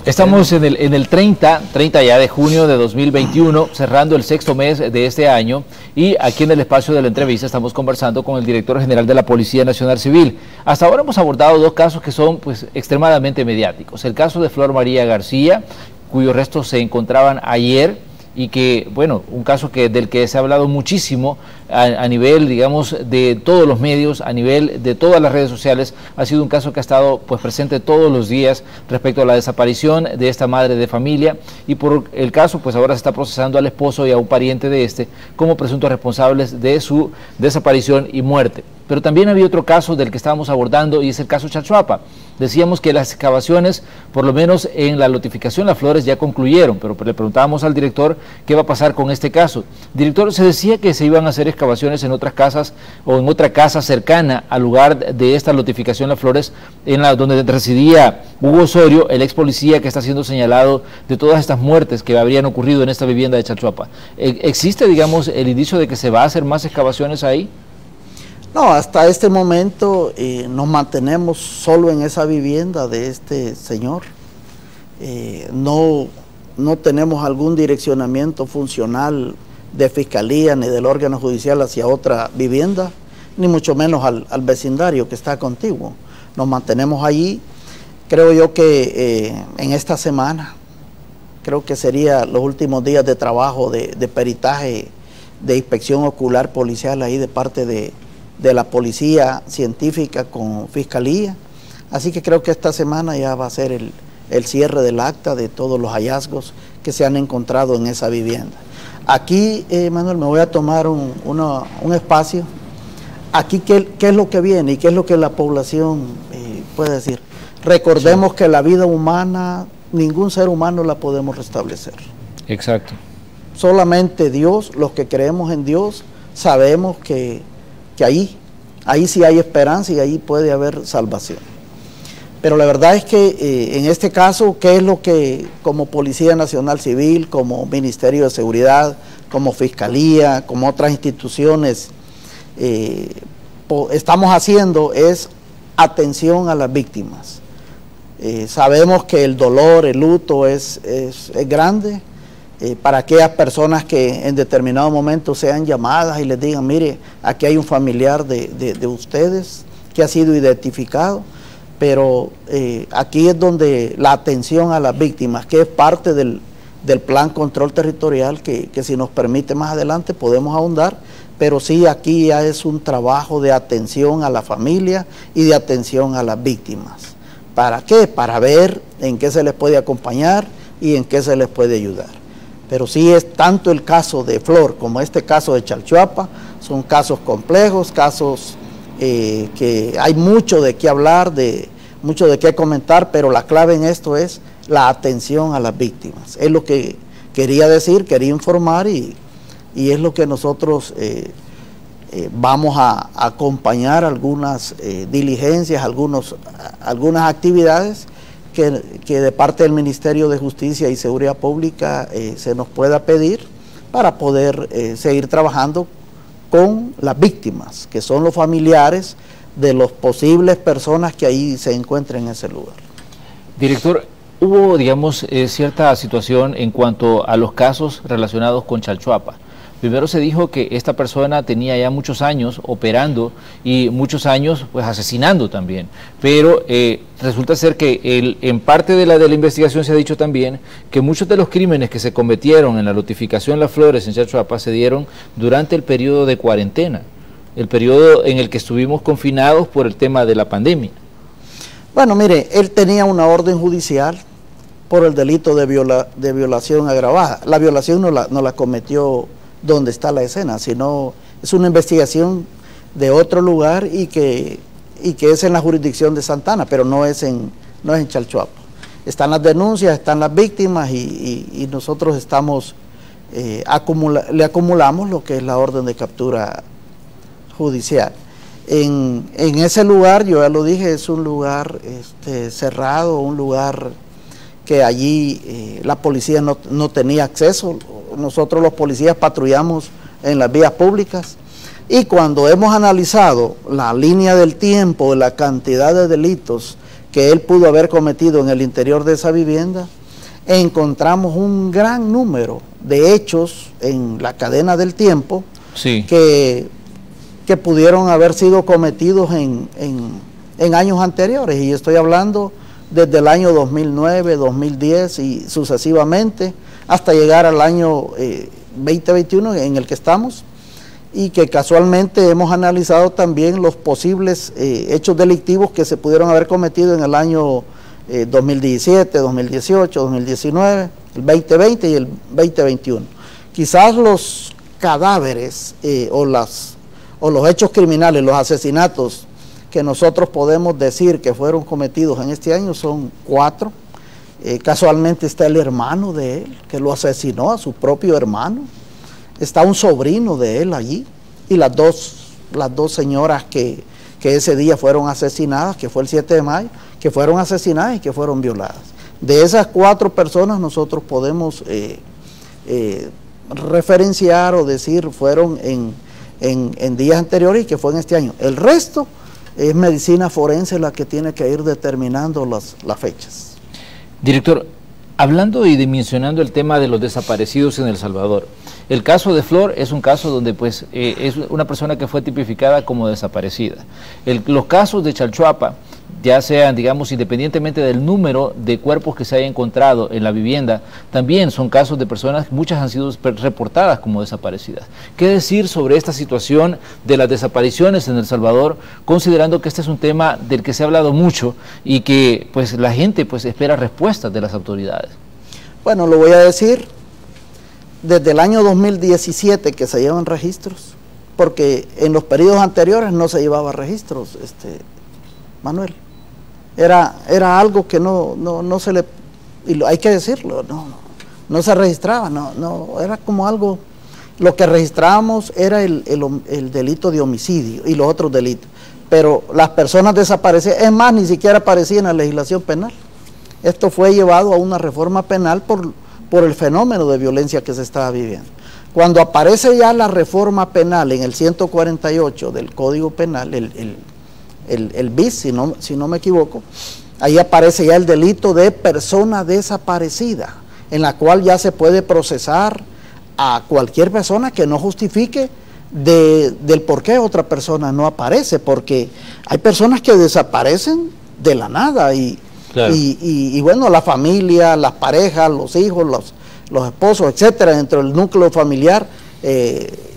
Estamos en el 30 ya de junio de 2021, cerrando el sexto mes de este año, y aquí en el espacio de la entrevista estamos conversando con el director general de la Policía Nacional Civil. Hasta ahora hemos abordado dos casos que son pues extremadamente mediáticos. El caso de Flor María García, cuyos restos se encontraban ayer, y que, bueno, un caso del que se ha hablado muchísimo a nivel, digamos, de todos los medios, a nivel de todas las redes sociales. Ha sido un caso que ha estado pues presente todos los días respecto a la desaparición de esta madre de familia, y por el caso pues ahora se está procesando al esposo y a un pariente de este como presuntos responsables de su desaparición y muerte. Pero también había otro caso del que estábamos abordando, y es el caso Chalchuapa. Decíamos que las excavaciones, por lo menos en la lotificación Las Flores, ya concluyeron, pero le preguntábamos al director qué va a pasar con este caso. Director, se decía que se iban a hacer excavaciones en otras casas o en otra casa cercana al lugar de esta lotificación Las Flores, donde residía Hugo Osorio, el ex policía que está siendo señalado de todas estas muertes que habrían ocurrido en esta vivienda de Chalchuapa. ¿Existe, digamos, el indicio de que se va a hacer más excavaciones ahí? No, hasta este momento nos mantenemos solo en esa vivienda de este señor. No tenemos algún direccionamiento funcional de fiscalía ni del órgano judicial hacia otra vivienda, ni mucho menos al vecindario que está contiguo. Nos mantenemos allí. Creo yo que en esta semana, creo que sería los últimos días de trabajo de peritaje, de inspección ocular policial ahí de parte de la policía científica con fiscalía. Así que creo que esta semana ya va a ser el cierre del acta de todos los hallazgos que se han encontrado en esa vivienda. Aquí, Manuel, me voy a tomar un espacio. Aquí, ¿qué es lo que viene y qué es lo que la población puede decir? Recordemos que la vida humana, ningún ser humano la podemos restablecer. Exacto. Solamente Dios, los que creemos en Dios, sabemos que ahí sí hay esperanza y ahí puede haber salvación. Pero la verdad es que en este caso, ¿qué es lo que como Policía Nacional Civil, como Ministerio de Seguridad, como Fiscalía, como otras instituciones estamos haciendo? Es atención a las víctimas. Sabemos que el dolor, el luto es grande. Para aquellas personas que en determinado momento sean llamadas y les digan, mire, aquí hay un familiar de ustedes que ha sido identificado, pero aquí es donde la atención a las víctimas, que es parte del plan control territorial, que si nos permite más adelante podemos ahondar, pero sí aquí ya es un trabajo de atención a la familia y de atención a las víctimas. ¿Para qué? Para ver en qué se les puede acompañar y en qué se les puede ayudar. Pero sí es tanto el caso de Flor como este caso de Chalchuapa, son casos complejos, casos que hay mucho de qué hablar, mucho de qué comentar, pero la clave en esto es la atención a las víctimas. Es lo que quería decir, quería informar y es lo que nosotros vamos a acompañar algunas diligencias, algunas actividades que de parte del Ministerio de Justicia y Seguridad Pública se nos pueda pedir para poder seguir trabajando con las víctimas, que son los familiares de las posibles personas que ahí se encuentren en ese lugar. Director, hubo, digamos, cierta situación en cuanto a los casos relacionados con Chalchuapa. Primero se dijo que esta persona tenía ya muchos años operando y muchos años pues asesinando también, pero resulta ser que en parte de la investigación se ha dicho también que muchos de los crímenes que se cometieron en la lotificación Las Flores en Chalchuapa se dieron durante el periodo de cuarentena, el periodo en el que estuvimos confinados por el tema de la pandemia. Bueno, mire, él tenía una orden judicial por el delito de violación agravada. La violación no la cometió donde está la escena, sino es una investigación de otro lugar y que es en la jurisdicción de Santa Ana, pero no es en Chalchuapa. Están las denuncias, están las víctimas y nosotros estamos le acumulamos lo que es la orden de captura judicial. En ese lugar, yo ya lo dije, es un lugar cerrado, un lugar que allí la policía no tenía acceso. Nosotros los policías patrullamos en las vías públicas y cuando hemos analizado la línea del tiempo, la cantidad de delitos que él pudo haber cometido en el interior de esa vivienda, encontramos un gran número de hechos en la cadena del tiempo sí, que pudieron haber sido cometidos en años anteriores, y estoy hablando desde el año 2009, 2010 y sucesivamente, hasta llegar al año 2021 en el que estamos, y que casualmente hemos analizado también los posibles hechos delictivos que se pudieron haber cometido en el año 2017, 2018, 2019, el 2020 y el 2021. Quizás los cadáveres o los hechos criminales, los asesinatos que nosotros podemos decir que fueron cometidos en este año son 4. Casualmente está el hermano de él, que lo asesinó a su propio hermano. Está un sobrino de él allí, y las dos señoras que ese día fueron asesinadas, que fue el 7 de mayo, que fueron asesinadas y que fueron violadas. De esas 4 personas nosotros podemos referenciar o decir fueron en días anteriores y que fue en este año. El resto es medicina forense la que tiene que ir determinando las fechas. Director, hablando y dimensionando el tema de los desaparecidos en El Salvador, el caso de Flor es un caso donde pues es una persona que fue tipificada como desaparecida. Los casos de Chalchuapa, ya sean, digamos, independientemente del número de cuerpos que se haya encontrado en la vivienda, también son casos de personas, muchas han sido reportadas como desaparecidas. ¿Qué decir sobre esta situación de las desapariciones en El Salvador, considerando que este es un tema del que se ha hablado mucho y que pues la gente pues espera respuestas de las autoridades? Bueno, lo voy a decir desde el año 2017 que se llevan registros, porque en los periodos anteriores no se llevaba registros, Manuel. Era algo que no se le, y hay que decirlo, no se registraba, era como algo, lo que registrábamos era el delito de homicidio y los otros delitos, pero las personas desaparecían, es más, ni siquiera aparecían en la legislación penal. Esto fue llevado a una reforma penal por el fenómeno de violencia que se estaba viviendo. Cuando aparece ya la reforma penal en el 148 del Código Penal, el BIS, si no me equivoco, ahí aparece ya el delito de persona desaparecida, en la cual ya se puede procesar a cualquier persona que no justifique del por qué otra persona no aparece, porque hay personas que desaparecen de la nada claro. y bueno, la familia, las parejas, los hijos, los esposos, etcétera, dentro del núcleo familiar,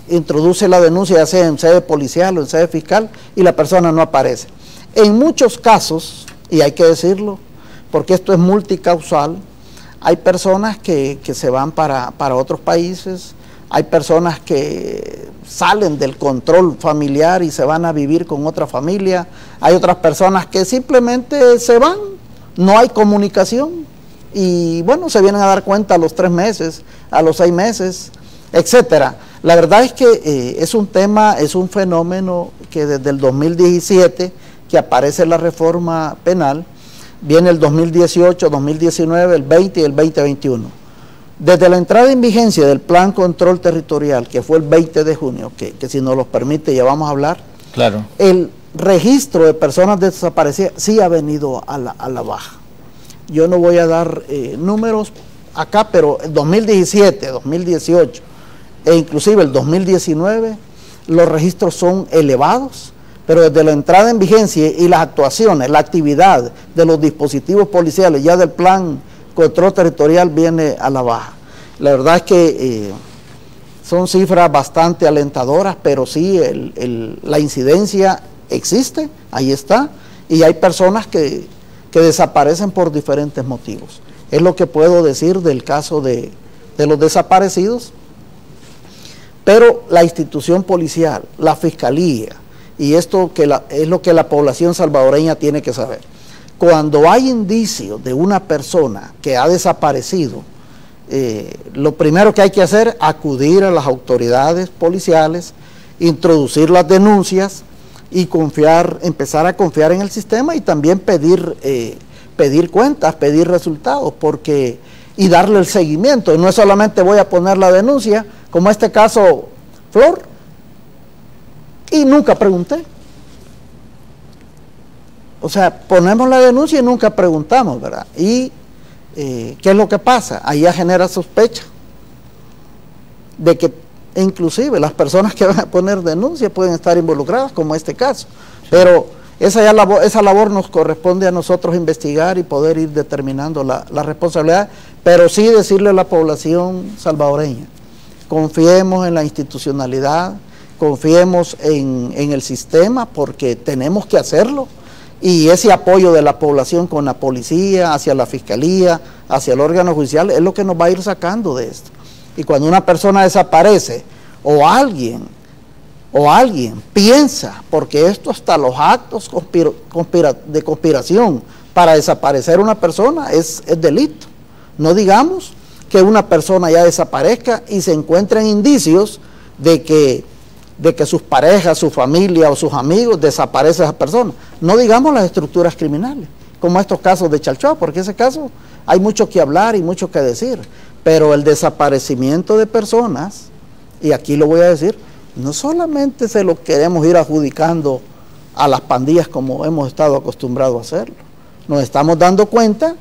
introduce la denuncia, ya sea en sede policial o en sede fiscal, y la persona no aparece. En muchos casos, y hay que decirlo, porque esto es multicausal, hay personas que se van para otros países, hay personas que salen del control familiar y se van a vivir con otra familia, hay otras personas que simplemente se van, no hay comunicación, y bueno, se vienen a dar cuenta a los 3 meses, a los 6 meses, etcétera. La verdad es que es un tema, es un fenómeno que desde el 2017, que aparece la reforma penal, viene el 2018, 2019, el 20 y el 2021. Desde la entrada en vigencia del Plan Control Territorial, que fue el 20 de junio, que si nos lo permite ya vamos a hablar, claro, el registro de personas desaparecidas sí ha venido a la baja. Yo no voy a dar números acá, pero el 2017, 2018 e inclusive el 2019, los registros son elevados, pero desde la entrada en vigencia y las actuaciones, la actividad de los dispositivos policiales ya del Plan Control Territorial viene a la baja. La verdad es que son cifras bastante alentadoras, pero sí la incidencia existe, ahí está, y hay personas que desaparecen por diferentes motivos. Es lo que puedo decir del caso de los desaparecidos, pero la institución policial, la fiscalía, y esto es lo que la población salvadoreña tiene que saber. Cuando hay indicios de una persona que ha desaparecido, lo primero que hay que hacer es acudir a las autoridades policiales, introducir las denuncias y empezar a confiar en el sistema, y también pedir cuentas, pedir resultados, y darle el seguimiento. No es solamente voy a poner la denuncia, como este caso Flor, y nunca pregunté. O sea, ponemos la denuncia y nunca preguntamos, ¿verdad? Y ¿qué es lo que pasa? Ahí ya genera sospecha de que inclusive las personas que van a poner denuncia pueden estar involucradas, como este caso. Pero esa labor nos corresponde a nosotros investigar y poder ir determinando la responsabilidad, pero sí decirle a la población salvadoreña, confiemos en la institucionalidad, confiemos en el sistema, porque tenemos que hacerlo, y ese apoyo de la población con la policía, hacia la fiscalía, hacia el órgano judicial, es lo que nos va a ir sacando de esto. Y cuando una persona desaparece, o alguien piensa, porque esto hasta los actos de conspiración para desaparecer una persona es delito. No digamos que una persona ya desaparezca y se encuentren indicios de que sus parejas, su familia o sus amigos desaparecen a esa persona. No digamos las estructuras criminales, como estos casos de Chalchuapa, porque ese caso hay mucho que hablar y mucho que decir. Pero el desaparecimiento de personas, y aquí lo voy a decir, no solamente se lo queremos ir adjudicando a las pandillas como hemos estado acostumbrados a hacerlo. Nos estamos dando cuenta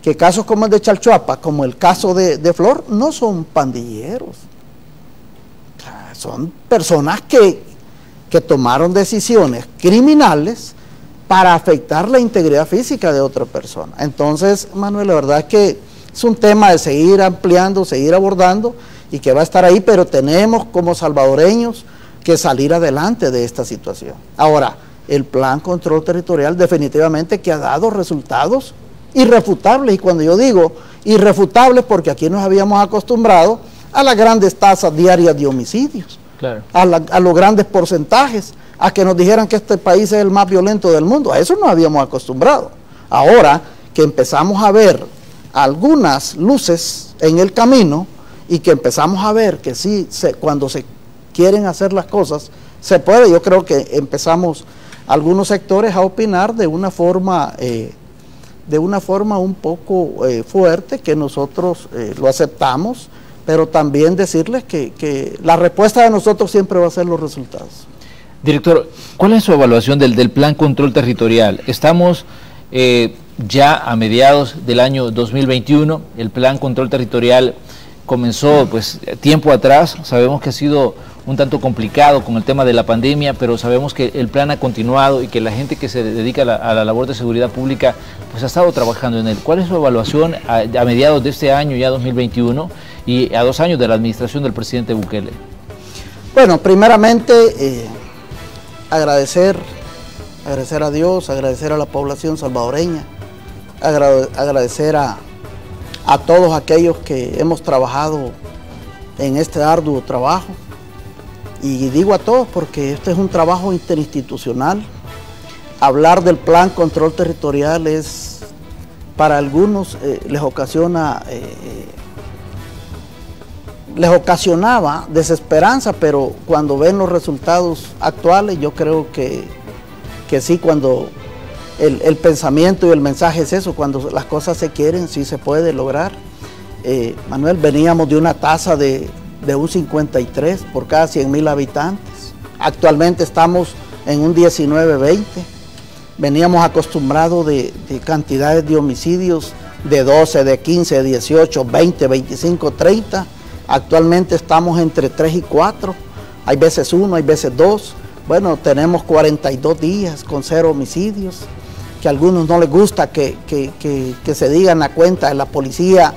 que casos como el de Chalchuapa, como el caso de Flor, no son pandilleros. Son personas que tomaron decisiones criminales para afectar la integridad física de otra persona. Entonces, Manuel, la verdad es que es un tema de seguir ampliando, seguir abordando, y que va a estar ahí, pero tenemos como salvadoreños que salir adelante de esta situación. Ahora, el plan control territorial definitivamente que ha dado resultados irrefutables, y cuando yo digo irrefutables, porque aquí nos habíamos acostumbrado a las grandes tasas diarias de homicidios, claro, a los grandes porcentajes, a que nos dijeran que este país es el más violento del mundo. A eso nos habíamos acostumbrado. Ahora que empezamos a ver algunas luces en el camino, y que empezamos a ver que sí, cuando se quieren hacer las cosas, se puede. Yo creo que empezamos algunos sectores a opinar de una forma un poco fuerte, que nosotros lo aceptamos, pero también decirles que la respuesta de nosotros siempre va a ser los resultados. Director, ¿cuál es su evaluación del plan control territorial? Estamos ya a mediados del año 2021, el plan control territorial comenzó pues tiempo atrás. Sabemos que ha sido un tanto complicado con el tema de la pandemia, pero sabemos que el plan ha continuado y que la gente que se dedica a la labor de seguridad pública pues ha estado trabajando en él. ¿Cuál es su evaluación a mediados de este año, ya 2021, y a 2 años de la administración del presidente Bukele? Bueno, primeramente agradecer a Dios, agradecer a la población salvadoreña, agradecer a todos aquellos que hemos trabajado en este arduo trabajo, y digo a todos porque este es un trabajo interinstitucional. Hablar del plan control territorial es, para algunos les ocasionaba desesperanza, pero cuando ven los resultados actuales, yo creo que sí, cuando el pensamiento y el mensaje es eso, cuando las cosas se quieren, sí se puede lograr. Manuel, veníamos de una tasa de un 53 por cada 100.000 habitantes. Actualmente estamos en un 19-20. Veníamos acostumbrados de cantidades de homicidios de 12, de 15, de 18, 20, 25, 30. Actualmente estamos entre 3 y 4. Hay veces 1, hay veces 2. Bueno, tenemos 42 días con 0 homicidios, que a algunos no les gusta que se digan a cuenta de la policía,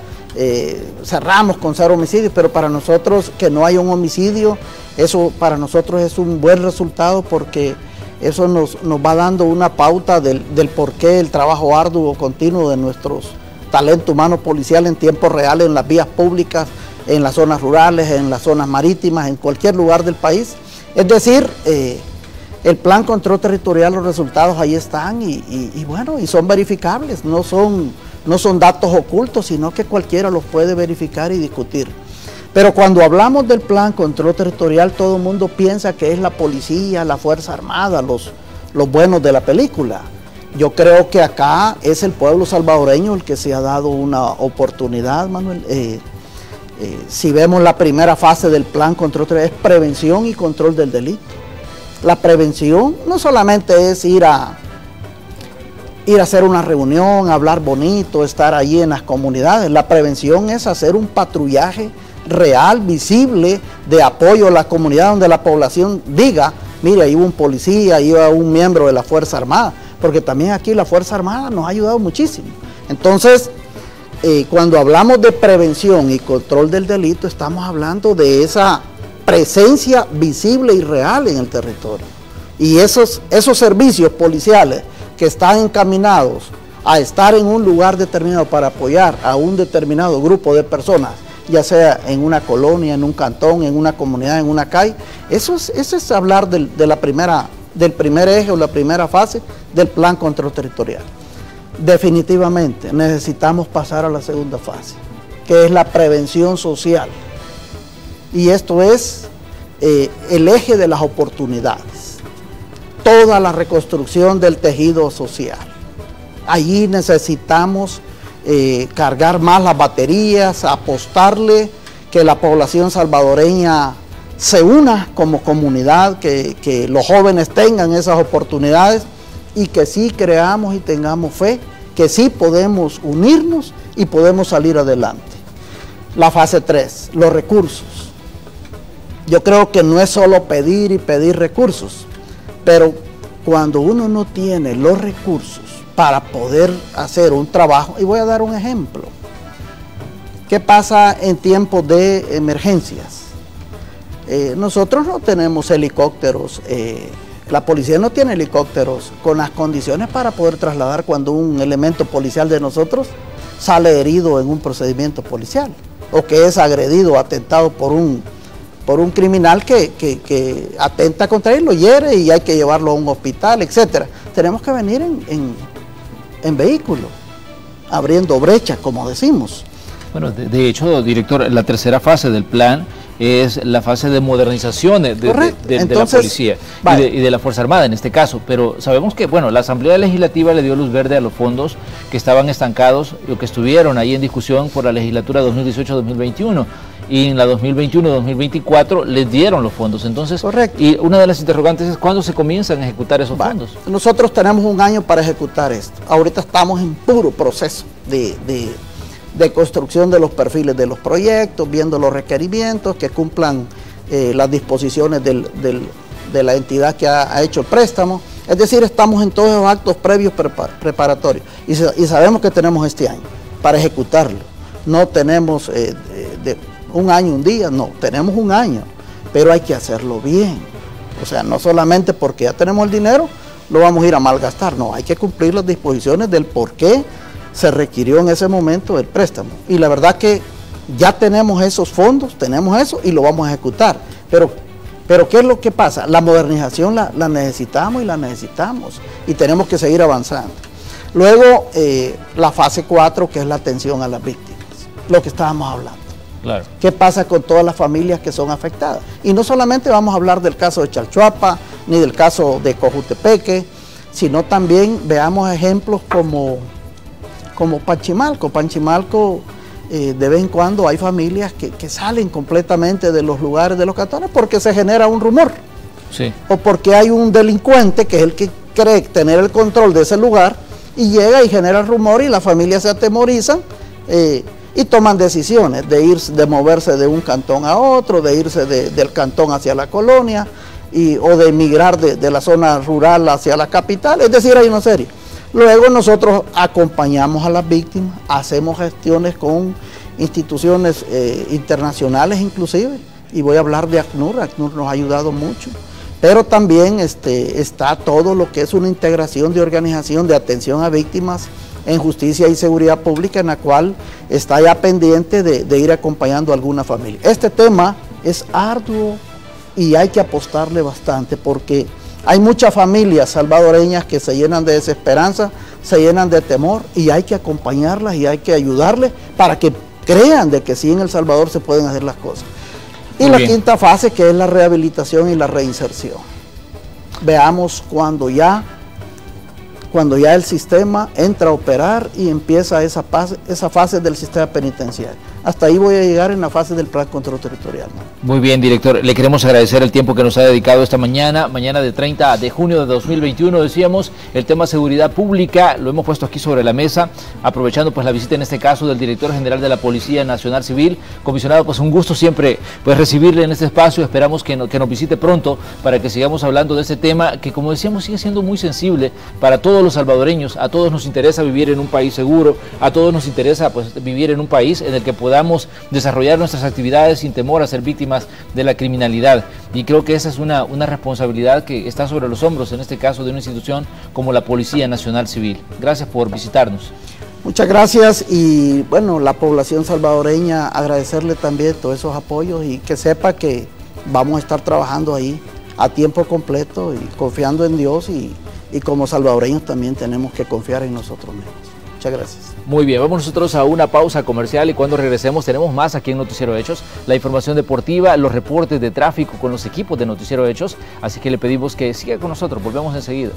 cerramos con 0 homicidios, pero para nosotros que no hay un homicidio, eso para nosotros es un buen resultado, porque eso nos va dando una pauta del porqué el trabajo arduo continuo de nuestros talentos humanos policiales en tiempo real, en las vías públicas, en las zonas rurales, en las zonas marítimas, en cualquier lugar del país. Es decir, el plan control territorial, los resultados ahí están, y bueno, y son verificables, no son datos ocultos, sino que cualquiera los puede verificar y discutir. Pero cuando hablamos del plan control territorial, todo el mundo piensa que es la policía, la Fuerza Armada, los buenos de la película. Yo creo que acá es el pueblo salvadoreño el que se ha dado una oportunidad, Manuel. Si vemos la primera fase del plan control territorial, es prevención y control del delito. La prevención no solamente es ir a ir a hacer una reunión, hablar bonito, estar allí en las comunidades. La prevención es hacer un patrullaje real, visible, de apoyo a la comunidad, donde la población diga, mire, ahí hubo un policía, ahí hubo un miembro de la Fuerza Armada, porque también aquí la Fuerza Armada nos ha ayudado muchísimo. Entonces, cuando hablamos de prevención y control del delito, estamos hablando de esa presencia visible y real en el territorio. Y esos servicios policiales que están encaminados a estar en un lugar determinado para apoyar a un determinado grupo de personas, ya sea en una colonia, en un cantón, en una comunidad, en una calle, eso es hablar del primer eje o la primera fase del plan control territorial. Definitivamente necesitamos pasar a la segunda fase, que es la prevención social. Y esto es el eje de las oportunidades. Toda la reconstrucción del tejido social. Allí necesitamos cargar más las baterías, apostarle, que la población salvadoreña se una como comunidad, que los jóvenes tengan esas oportunidades y que sí creamos y tengamos fe, que sí podemos unirnos y podemos salir adelante. La fase 3, los recursos. Yo creo que no es solo pedir y pedir recursos, pero cuando uno no tiene los recursos para poder hacer un trabajo, y voy a dar un ejemplo. ¿Qué pasa en tiempos de emergencias? Nosotros no tenemos helicópteros, la policía no tiene helicópteros con las condiciones para poder trasladar cuando un elemento policial de nosotros sale herido en un procedimiento policial, o que es agredido o atentado por un criminal que atenta contra él, lo hiere y hay que llevarlo a un hospital, etc. Tenemos que venir en vehículo, abriendo brechas, como decimos. Bueno, de hecho, director, la tercera fase del plan es la fase de modernización de la policía y de la Fuerza Armada en este caso, pero sabemos que, bueno, la Asamblea Legislativa le dio luz verde a los fondos que estaban estancados o que estuvieron ahí en discusión por la legislatura 2018-2021. Y en la 2021-2024 les dieron los fondos. Entonces, correcto. Y una de las interrogantes es ¿cuándo se comienzan a ejecutar esos fondos? Nosotros tenemos un año para ejecutar esto. Ahorita estamos en puro proceso de construcción de los perfiles de los proyectos, viendo los requerimientos que cumplan las disposiciones de la entidad que ha hecho el préstamo. Es decir, estamos en todos los actos previos preparatorios y sabemos que tenemos este año para ejecutarlo. No tenemos un año, un día, no, tenemos un año, pero hay que hacerlo bien. O sea, no solamente porque ya tenemos el dinero, lo vamos a ir a malgastar, no, hay que cumplir las disposiciones del por qué se requirió en ese momento el préstamo. Y la verdad que ya tenemos esos fondos, tenemos eso y lo vamos a ejecutar. Pero ¿qué es lo que pasa? La modernización la necesitamos y tenemos que seguir avanzando. Luego, la fase 4, que es la atención a las víctimas, lo que estábamos hablando. Claro. ¿Qué pasa con todas las familias que son afectadas? Y no solamente vamos a hablar del caso de Chalchuapa, ni del caso de Cojutepeque, sino también veamos ejemplos como Panchimalco. Panchimalco, de vez en cuando hay familias que salen completamente de los lugares de los cantones porque se genera un rumor. Sí. O porque hay un delincuente que es el que cree tener el control de ese lugar y llega y genera el rumor y las familias se atemorizan y toman decisiones de moverse de un cantón a otro, de irse del cantón hacia la colonia o de emigrar de la zona rural hacia la capital. Es decir, hay una serie. Luego nosotros acompañamos a las víctimas, hacemos gestiones con instituciones internacionales inclusive, y voy a hablar de ACNUR. ACNUR nos ha ayudado mucho, pero también está todo lo que es una integración de organización de atención a víctimas en justicia y seguridad pública, en la cual está ya pendiente de ir acompañando a alguna familia. Este tema es arduo y hay que apostarle bastante porque hay muchas familias salvadoreñas que se llenan de desesperanza, se llenan de temor y hay que acompañarlas y hay que ayudarles para que crean de que sí en El Salvador se pueden hacer las cosas. Y la quinta fase, que es la rehabilitación y la reinserción. Veamos cuando ya el sistema entra a operar y empieza esa fase del sistema penitenciario. hasta ahí voy a llegar en la fase del plan control territorial, ¿no? Muy bien, director. Le queremos agradecer el tiempo que nos ha dedicado esta mañana de 30 de junio de 2021, decíamos, el tema seguridad pública, lo hemos puesto aquí sobre la mesa, aprovechando pues la visita en este caso del director general de la Policía Nacional Civil. Comisionado, pues un gusto siempre pues recibirle en este espacio, esperamos que nos visite pronto para que sigamos hablando de este tema que, como decíamos, sigue siendo muy sensible para todos los salvadoreños. A todos nos interesa vivir en un país seguro, a todos nos interesa pues vivir en un país en el que podamos desarrollar nuestras actividades sin temor a ser víctimas de la criminalidad, y creo que esa es una responsabilidad que está sobre los hombros, en este caso, de una institución como la Policía Nacional Civil. Gracias por visitarnos. Muchas gracias, y bueno, la población salvadoreña, agradecerle también todos esos apoyos y que sepa que vamos a estar trabajando ahí a tiempo completo y confiando en Dios, y como salvadoreños también tenemos que confiar en nosotros mismos. Muchas gracias. Muy bien, vamos nosotros a una pausa comercial y cuando regresemos tenemos más aquí en Noticiero Hechos, la información deportiva, los reportes de tráfico con los equipos de Noticiero Hechos, así que le pedimos que siga con nosotros, volvemos enseguida.